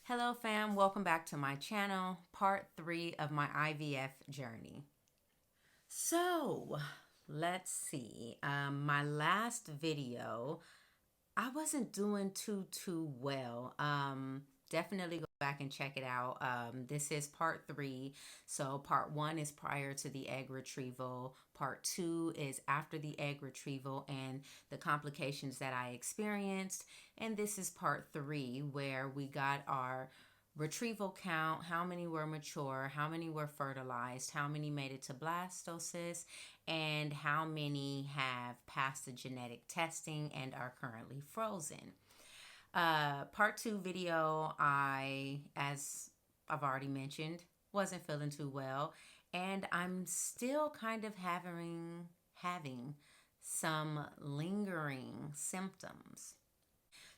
Hello fam, welcome back to my channel, part 3 of my IVF journey. So, let's see, my last video, I wasn't doing too well. Definitely go back and check it out. This is part 3. So part 1 is prior to the egg retrieval. Part 2 is after the egg retrieval and the complications that I experienced. And this is part 3 where we got our retrieval count, how many were mature, how many were fertilized, how many made it to blastocyst, and how many have passed the genetic testing and are currently frozen. Part 2 video, as I've already mentioned, wasn't feeling too well, and I'm still kind of having some lingering symptoms.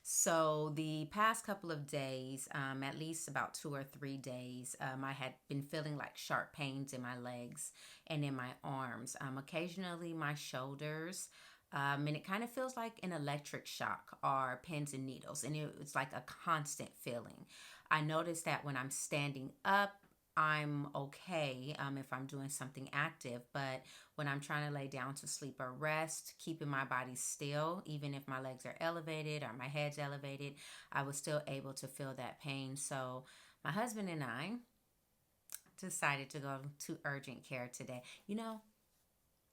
So the past couple of days, at least about 2 or 3 days, I had been feeling like sharp pains in my legs and in my arms. Occasionally my shoulders, and it kind of feels like an electric shock or pins and needles, and it's like a constant feeling. I noticed that when I'm standing up, I'm okay if I'm doing something active, but when I'm trying to lay down to sleep or rest, keeping my body still, even if my legs are elevated or my head's elevated, I was still able to feel that pain. So my husband and I decided to go to urgent care today.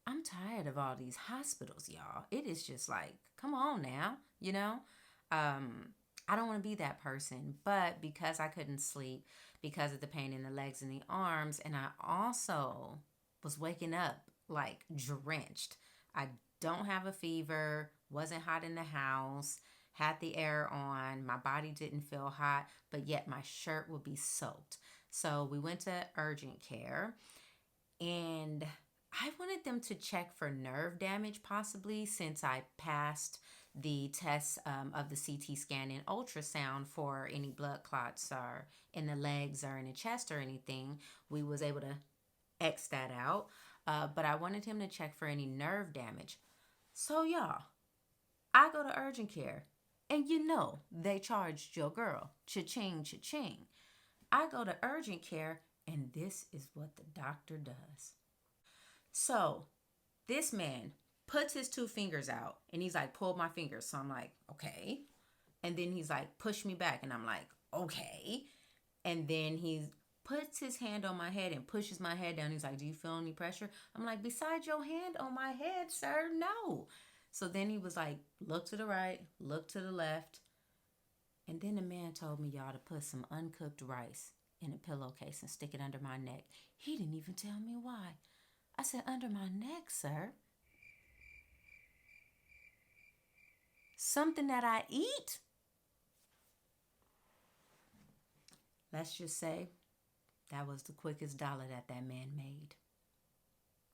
I'm tired of all these hospitals, y'all. It is just like, come on now. I don't want to be that person, but because I couldn't sleep because of the pain in the legs and the arms, and I also was waking up like drenched. I don't have a fever, wasn't hot in the house, had the air on, my body didn't feel hot, but yet my shirt would be soaked. So we went to urgent care, and I wanted them to check for nerve damage possibly, since I passed the tests of the CT scan and ultrasound for any blood clots or in the legs or in the chest or anything. We was able to X that out. But I wanted him to check for any nerve damage. So y'all, I go to urgent care, and they charged your girl. Cha-ching, cha-ching. I go to urgent care, and this is what the doctor does. So this man puts his 2 fingers out, and he's like, pull my fingers. So I'm like, okay. And then he's like, push me back. And I'm like, okay. And then he puts his hand on my head and pushes my head down. He's like, do you feel any pressure? I'm like, besides your hand on my head, sir, no. So then he was like, look to the right, look to the left. And then the man told me, y'all, to put some uncooked rice in a pillowcase and stick it under my neck. He didn't even tell me why. I said, under my neck, sir? Something that I eat? Let's just say that was the quickest dollar that man made.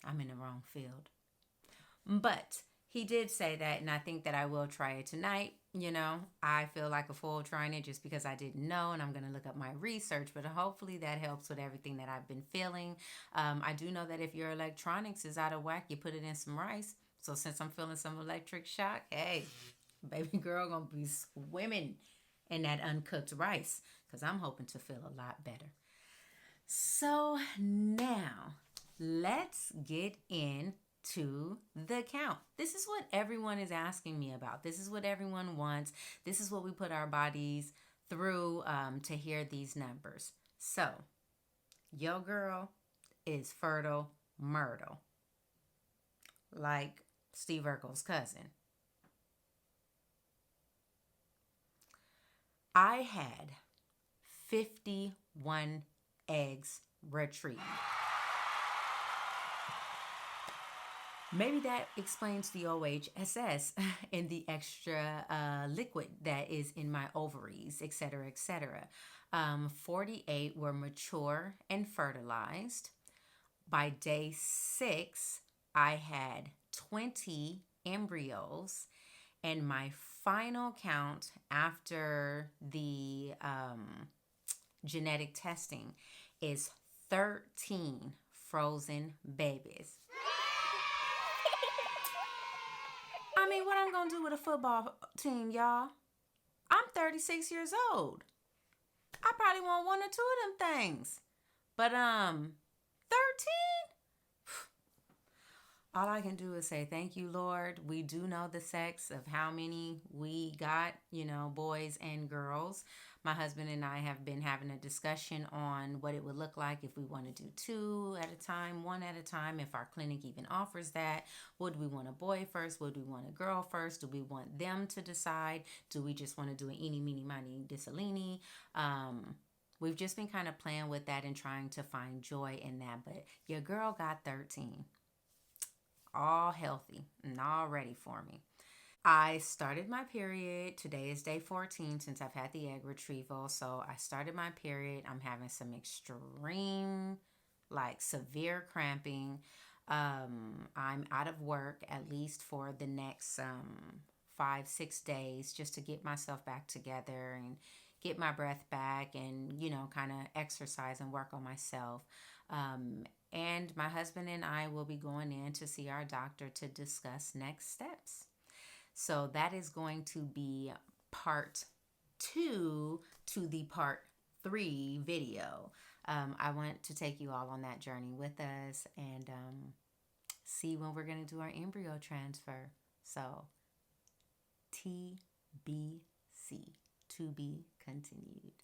I'm in the wrong field. But he did say that, and I think that I will try it tonight. I feel like a fool trying it just because I didn't know, and I'm going to look up my research, but hopefully that helps with everything that I've been feeling. I do know that if your electronics is out of whack, you put it in some rice. So since I'm feeling some electric shock, hey, baby girl gonna be swimming in that uncooked rice, because I'm hoping to feel a lot better. So now let's get into the count. This is what everyone is asking me about. This is what everyone wants. This is what we put our bodies through to hear these numbers. So your girl is fertile Myrtle, like Steve Urkel's cousin. I had 51 eggs retrieved. Maybe that explains the OHSS and the extra liquid that is in my ovaries, etc., etc. 48 were mature and fertilized. By day 6, I had 20 embryos, and my final count after the genetic testing is 13 frozen babies. I mean, what I'm going to do with a football team, y'all? I'm 36 years old. I probably want one or two of them things. But 13? All I can do is say thank you, Lord. We do know the sex of how many we got, boys and girls. My husband and I have been having a discussion on what it would look like if we want to do two at a time, one at a time, if our clinic even offers that. Would we want a boy first? Would we want a girl first? Do we want them to decide? Do we just want to do an eeny, meeny, miny, dissalini? We've just been kind of playing with that and trying to find joy in that. But your girl got 13. All healthy and all ready for me. I started my period. Today is day 14 since I've had the egg retrieval. So I started my period. I'm having some extreme, severe cramping. I'm out of work at least for the next 5-6 days just to get myself back together and get my breath back and, kind of exercise and work on myself. And my husband and I will be going in to see our doctor to discuss next steps. So that is going to be part 2 to the part 3 video. I want to take you all on that journey with us and see when we're going to do our embryo transfer. So TBC, to be continued.